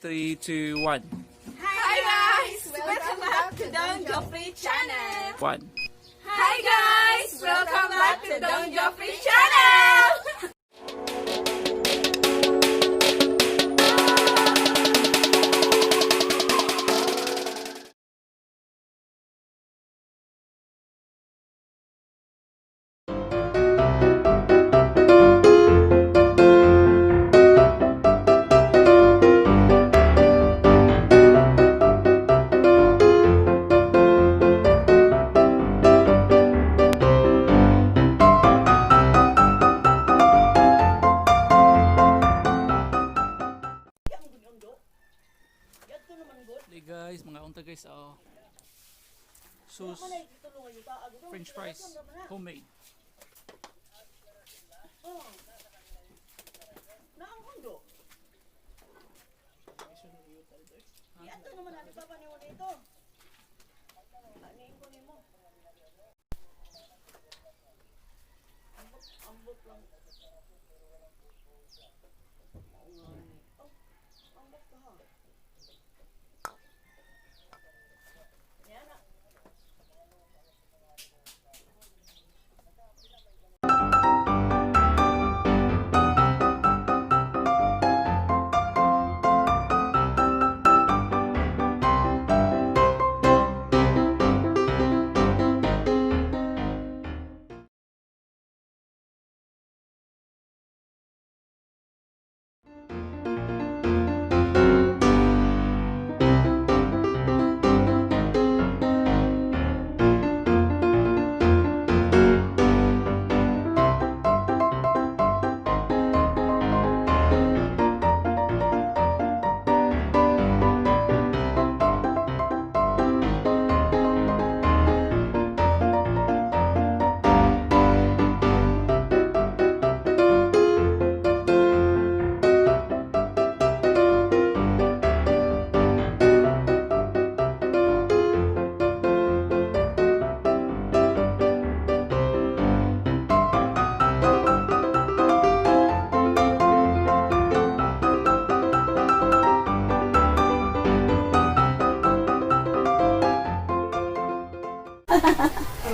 3, 2, 1. Hi guys! Welcome back to Don Joffrey Channel! 1. Hi guys! Welcome back to Don Joffrey Channel! Hey guys, mga unta guys, sauce, French fries, homemade.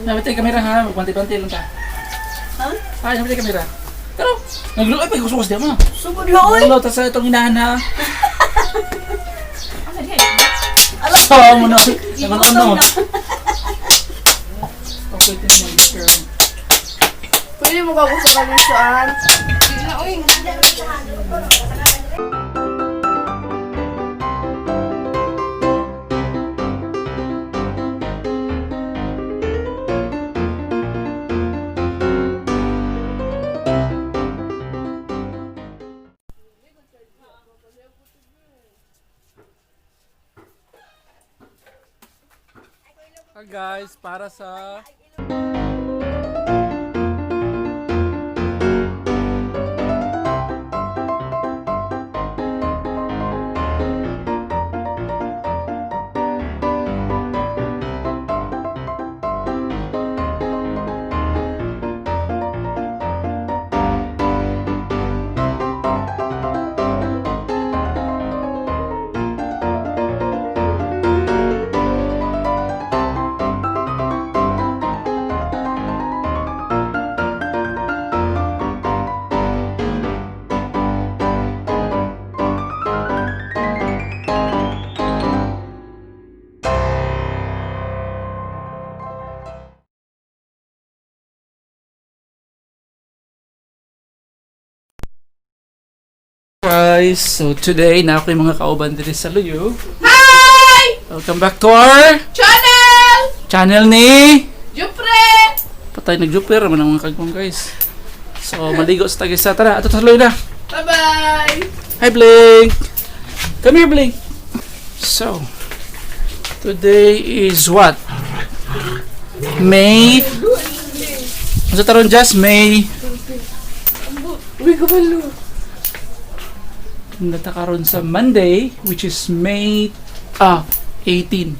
Namitay kamera ha, magpanti-panti lang ka. Ha? Ay, namitay kamera. Pero, nagluloy pa yung kusukas di mo. Subod na oy! Nagluloy, tapos itong inahan ha. Alam So, mo na. Naman ano. Okay, tingnan mo, sure. Pwede mo ka gusto kami saan? Hindi na oy! Hi guys, para sa guys, so today na ako yung mga kauban dito sa Luyo. Hi! Welcome back to our channel ni Jupre! Patay nag-jumper naman ang mga kagpong guys. So maligo sa Tagisa. Tara, ato sa Luyo na. Bye-bye! Hi Blink! Come here Blink! So, today is what? May... Ano sa taron Jazz? May... Uy, kabalo! Natakaroon sa Monday, which is May 18.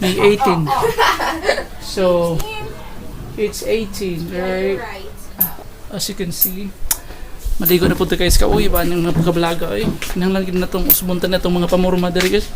May 18. So, it's 18, right? As you can see. Maligo na po tayo guys. Kauwi ba ng mga pagkabalaga ay. Nanglalagin na itong usbuntan na itong mga pamurma diri guys.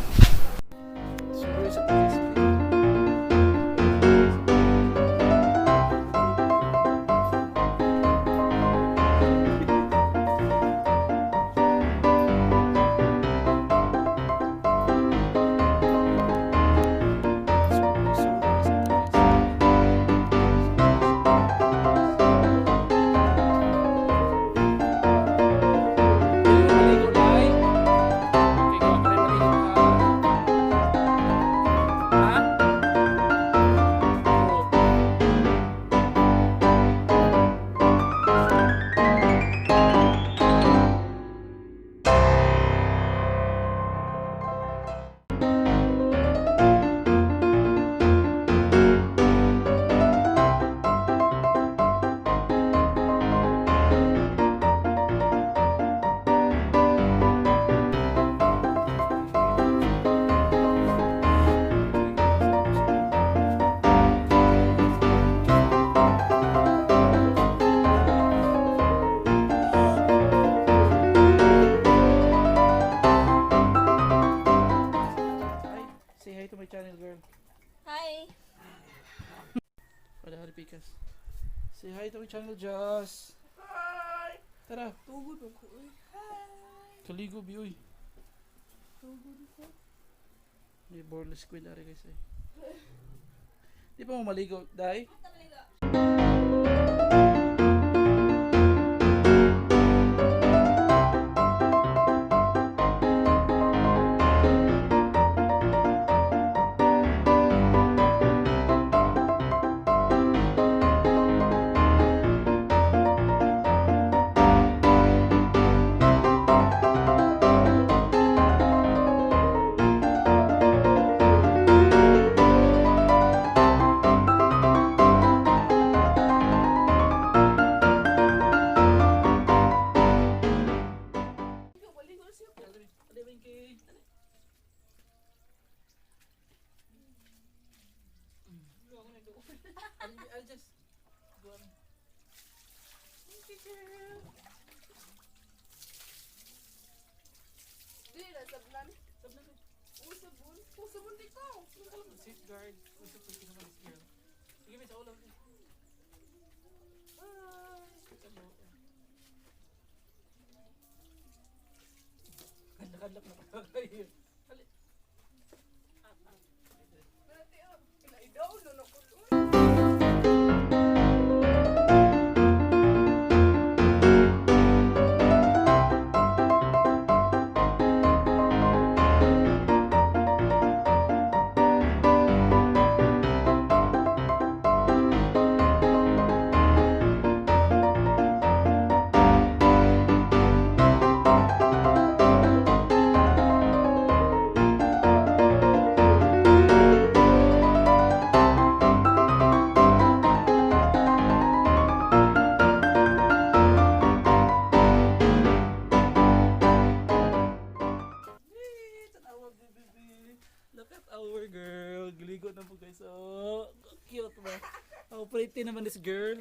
Channel girl. Hi. Pada hari pikas. Say hi to my channel, Joss. Hi. Tara. Tugod ako. Hi. Kaligo biyoy. Tugod ako. May boreless squid ari guys eh. Di pa mo maligo, dai? I'll just go on. Thank you, girl. Dili na sablan. Sablan ko. Sabon. Sabon dito. Safeguard. Usap ko naman this girl. Sige, may sa ulam. Kadlak-kadlak na kayo. Ilaidaw na nakulo. Look at our girl. Giligo na po guys. Oh, cute ba? How pretty naman this girl.